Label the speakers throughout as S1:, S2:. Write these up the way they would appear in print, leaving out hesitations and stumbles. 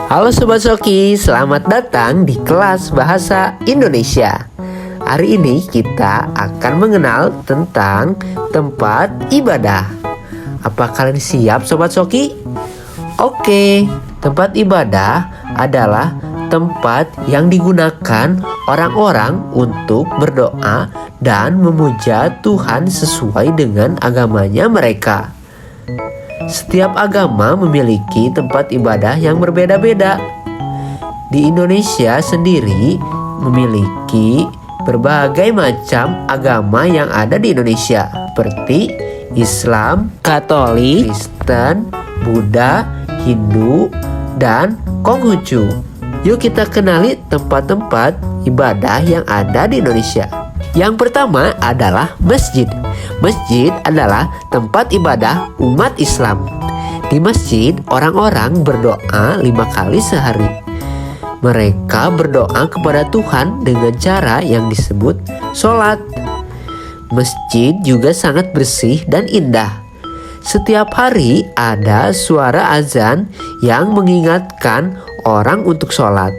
S1: Halo Sobat Soki, selamat datang di kelas Bahasa Indonesia. Hari ini kita akan mengenal tentang tempat ibadah. Apa kalian siap Sobat Soki? Oke, tempat ibadah adalah tempat yang digunakan orang-orang untuk berdoa dan memuja Tuhan sesuai dengan agamanya mereka. Setiap agama memiliki tempat ibadah yang berbeda-beda. Di Indonesia sendiri memiliki berbagai macam agama yang ada di Indonesia, seperti Islam, Katolik, Kristen, Buddha, Hindu, dan Konghucu. Yuk kita kenali tempat-tempat ibadah yang ada di Indonesia. Yang pertama adalah masjid. Masjid adalah tempat ibadah umat Islam. Di masjid, orang-orang berdoa 5 kali sehari. Mereka berdoa kepada Tuhan dengan cara yang disebut sholat. Masjid juga sangat bersih dan indah. Setiap hari ada suara azan yang mengingatkan orang untuk sholat.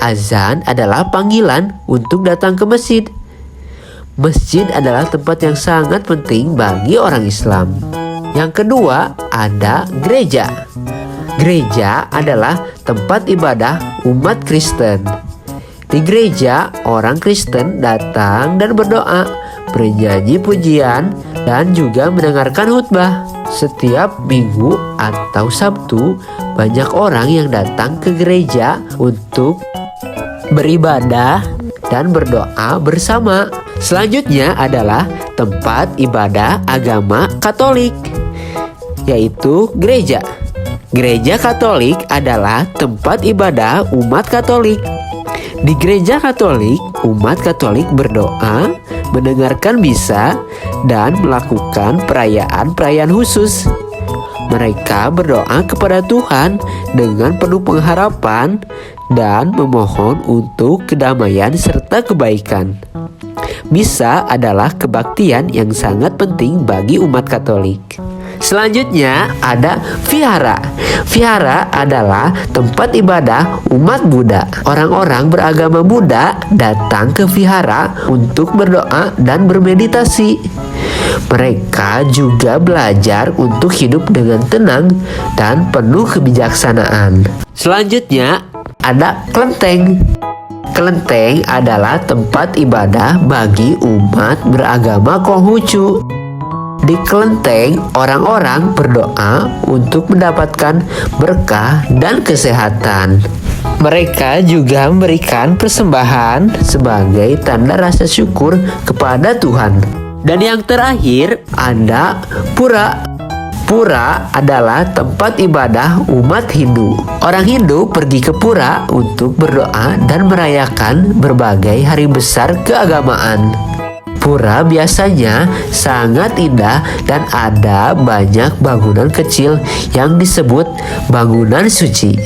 S1: Azan adalah panggilan untuk datang ke masjid. Masjid adalah tempat yang sangat penting bagi orang Islam. Yang kedua ada gereja. Gereja adalah tempat ibadah umat Kristen. Di gereja, orang Kristen datang dan berdoa, bernyanyi pujian, dan juga mendengarkan khutbah. Setiap Minggu atau Sabtu, banyak orang yang datang ke gereja untuk beribadah dan berdoa bersama. Selanjutnya adalah tempat ibadah agama Katolik, yaitu gereja. Gereja Katolik adalah tempat ibadah umat Katolik. Di gereja Katolik, umat Katolik berdoa, mendengarkan misa, dan melakukan perayaan-perayaan khusus. Mereka berdoa kepada Tuhan dengan penuh pengharapan dan memohon untuk kedamaian serta kebaikan. Misa adalah kebaktian yang sangat penting bagi umat Katolik. Selanjutnya ada vihara. Vihara adalah tempat ibadah umat Buddha. Orang-orang beragama Buddha datang ke vihara untuk berdoa dan bermeditasi. Mereka juga belajar untuk hidup dengan tenang dan penuh kebijaksanaan. Selanjutnya ada kelenteng. Kelenteng adalah tempat ibadah bagi umat beragama Konghucu. Di kelenteng, orang-orang berdoa untuk mendapatkan berkah dan kesehatan. Mereka juga memberikan persembahan sebagai tanda rasa syukur kepada Tuhan. Dan yang terakhir ada pura. Pura adalah tempat ibadah umat Hindu. Orang Hindu pergi ke pura untuk berdoa dan merayakan berbagai hari besar keagamaan. Pura biasanya sangat indah dan ada banyak bangunan kecil yang disebut bangunan suci.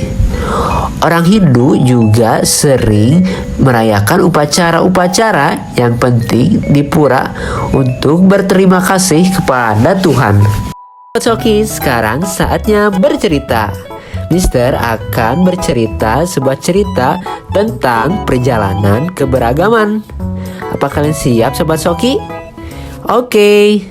S1: Orang Hindu juga sering merayakan upacara-upacara yang penting di pura untuk berterima kasih kepada Tuhan. Soki, sekarang saatnya bercerita. Mister akan bercerita sebuah cerita tentang perjalanan keberagaman. Apa kalian siap Sobat Soki? Oke.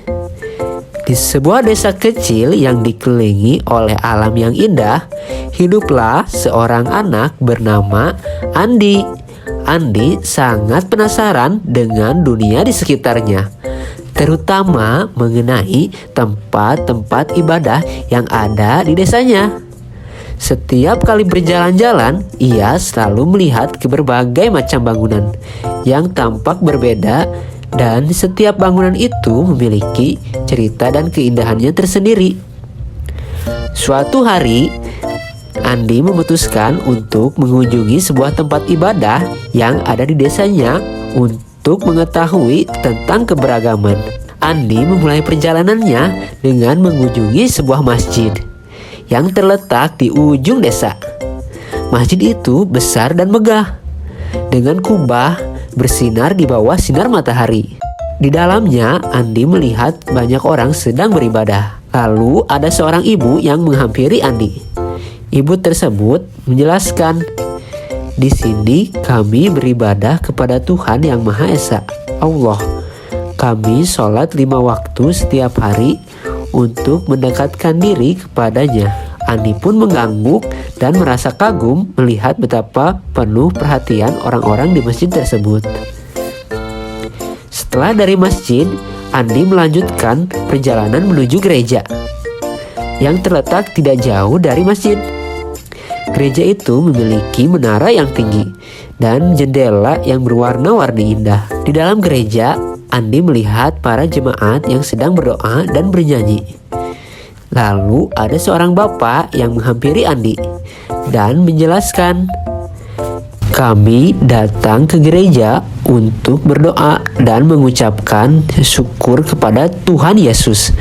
S1: Di sebuah desa kecil yang dikelilingi oleh alam yang indah, hiduplah seorang anak bernama Andi. Andi sangat penasaran dengan dunia di sekitarnya, terutama mengenai tempat-tempat ibadah yang ada di desanya. Setiap kali berjalan-jalan, ia selalu melihat ke berbagai macam bangunan yang tampak berbeda, dan setiap bangunan itu memiliki cerita dan keindahannya tersendiri. Suatu hari, Andi memutuskan untuk mengunjungi sebuah tempat ibadah yang ada di desanya untuk mengetahui tentang keberagaman. Andi memulai perjalanannya dengan mengunjungi sebuah masjid yang terletak di ujung desa. Masjid itu besar dan megah, dengan kubah bersinar di bawah sinar matahari. Di dalamnya, Andi melihat banyak orang sedang beribadah. Lalu ada seorang ibu yang menghampiri Andi. Ibu tersebut menjelaskan, "Di sini kami beribadah kepada Tuhan yang Maha Esa, Allah. Kami sholat 5 waktu setiap hari untuk mendekatkan diri kepadanya." Andi pun mengangguk dan merasa kagum melihat betapa penuh perhatian orang-orang di masjid tersebut. Setelah dari masjid, Andi melanjutkan perjalanan menuju gereja yang terletak tidak jauh dari masjid. Gereja itu memiliki menara yang tinggi dan jendela yang berwarna-warni indah. Di dalam gereja, Andi melihat para jemaat yang sedang berdoa dan bernyanyi. Lalu ada seorang bapak yang menghampiri Andi dan menjelaskan, "Kami datang ke gereja untuk berdoa dan mengucapkan syukur kepada Tuhan Yesus.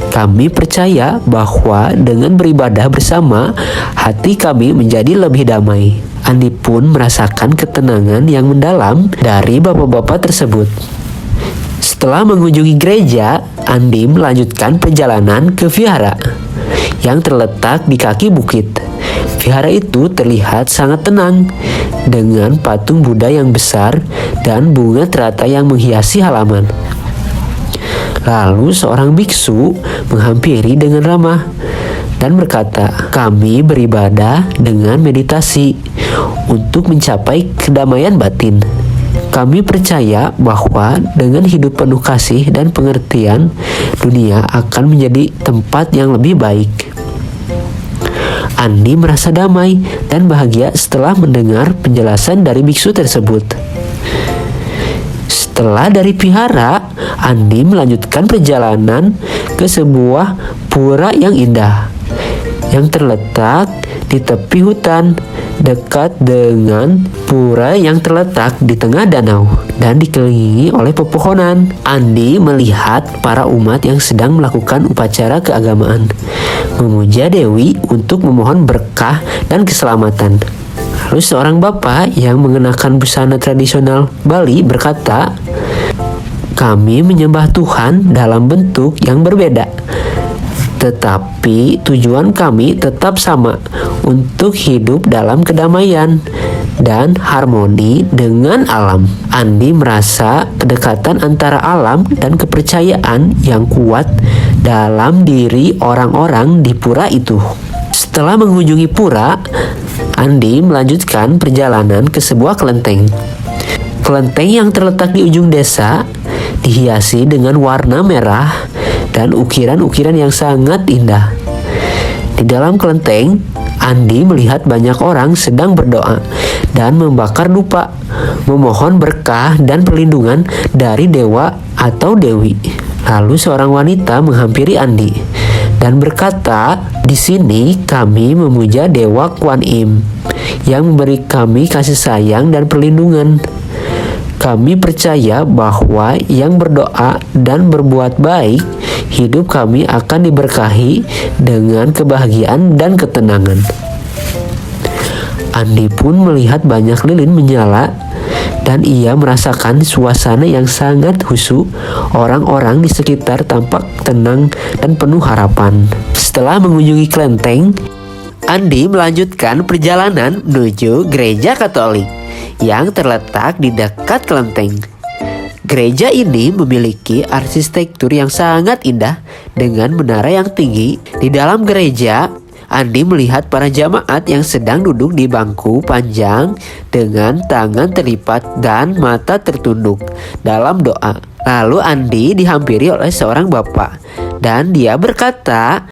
S1: Kami percaya bahwa dengan beribadah bersama, hati kami menjadi lebih damai." Andi pun merasakan ketenangan yang mendalam dari bapak-bapak tersebut. Setelah mengunjungi gereja, Andi melanjutkan perjalanan ke vihara yang terletak di kaki bukit. Vihara itu terlihat sangat tenang dengan patung Buddha yang besar dan bunga teratai yang menghiasi halaman. Lalu seorang biksu menghampiri dengan ramah dan berkata, "Kami beribadah dengan meditasi untuk mencapai kedamaian batin. Kami percaya bahwa dengan hidup penuh kasih dan pengertian, dunia akan menjadi tempat yang lebih baik." Andi merasa damai dan bahagia setelah mendengar penjelasan dari biksu tersebut. Setelah dari vihara, Andi melanjutkan perjalanan ke sebuah pura yang indah yang terletak di tepi hutan. Dekat dengan pura yang terletak di tengah danau dan dikelilingi oleh pepohonan, Andi melihat para umat yang sedang melakukan upacara keagamaan, memuja Dewi untuk memohon berkah dan keselamatan. Lalu seorang bapak yang mengenakan busana tradisional Bali berkata, "Kami menyembah Tuhan dalam bentuk yang berbeda, tetapi tujuan kami tetap sama, untuk hidup dalam kedamaian dan harmoni dengan alam." Andi merasa kedekatan antara alam dan kepercayaan yang kuat dalam diri orang-orang di pura itu. Setelah mengunjungi pura, Andi melanjutkan perjalanan ke sebuah kelenteng. Kelenteng yang terletak di ujung desa dihiasi dengan warna merah dan ukiran-ukiran yang sangat indah. Di dalam kelenteng, Andi melihat banyak orang sedang berdoa dan membakar dupa, memohon berkah dan perlindungan dari dewa atau dewi. Lalu seorang wanita menghampiri Andi dan berkata, "Di sini kami memuja Dewa Kuan Im yang memberi kami kasih sayang dan perlindungan. Kami percaya bahwa yang berdoa dan berbuat baik, hidup kami akan diberkahi dengan kebahagiaan dan ketenangan." Andi pun melihat banyak lilin menyala dan ia merasakan suasana yang sangat khusyuk. Orang-orang di sekitar tampak tenang dan penuh harapan. Setelah mengunjungi kelenteng, Andi melanjutkan perjalanan menuju gereja Katolik yang terletak di dekat kelenteng. Gereja ini memiliki arsitektur yang sangat indah dengan menara yang tinggi. Di dalam gereja, Andi melihat para jamaat yang sedang duduk di bangku panjang dengan tangan terlipat dan mata tertunduk dalam doa. Lalu Andi dihampiri oleh seorang bapak dan dia berkata,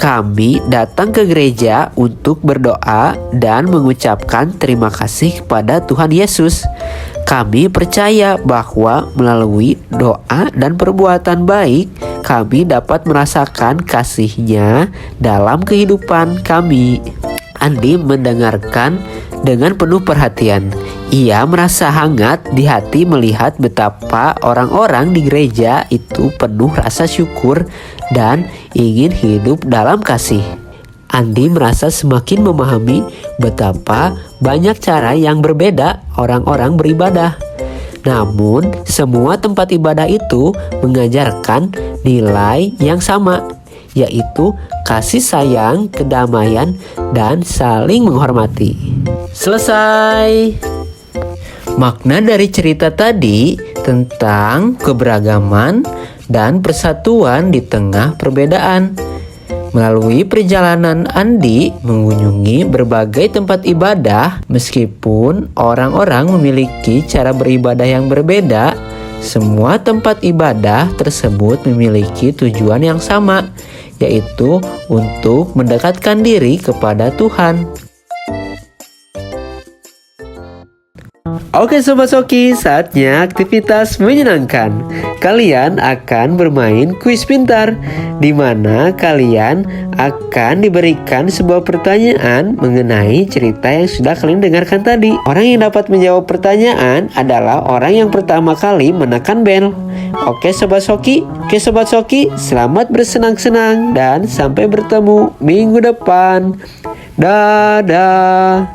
S1: "Kami datang ke gereja untuk berdoa dan mengucapkan terima kasih kepada Tuhan Yesus. Kami percaya bahwa melalui doa dan perbuatan baik, kami dapat merasakan kasih-Nya dalam kehidupan kami." Andi mendengarkan dengan penuh perhatian. Ia merasa hangat di hati melihat betapa orang-orang di gereja itu penuh rasa syukur dan ingin hidup dalam kasih. Andi merasa semakin memahami betapa banyak cara yang berbeda orang-orang beribadah. Namun, semua tempat ibadah itu mengajarkan nilai yang sama, yaitu kasih sayang, kedamaian, dan saling menghormati. Selesai. Makna dari cerita tadi tentang keberagaman dan persatuan di tengah perbedaan. Melalui perjalanan Andi mengunjungi berbagai tempat ibadah, meskipun orang-orang memiliki cara beribadah yang berbeda, semua tempat ibadah tersebut memiliki tujuan yang sama, yaitu untuk mendekatkan diri kepada Tuhan. Oke Sobat Soki, saatnya aktivitas menyenangkan. Kalian akan bermain kuis pintar, di mana kalian akan diberikan sebuah pertanyaan mengenai cerita yang sudah kalian dengarkan tadi. Orang yang dapat menjawab pertanyaan adalah orang yang pertama kali menekan bel. Oke Sobat Soki, selamat bersenang-senang dan sampai bertemu minggu depan. Dadah.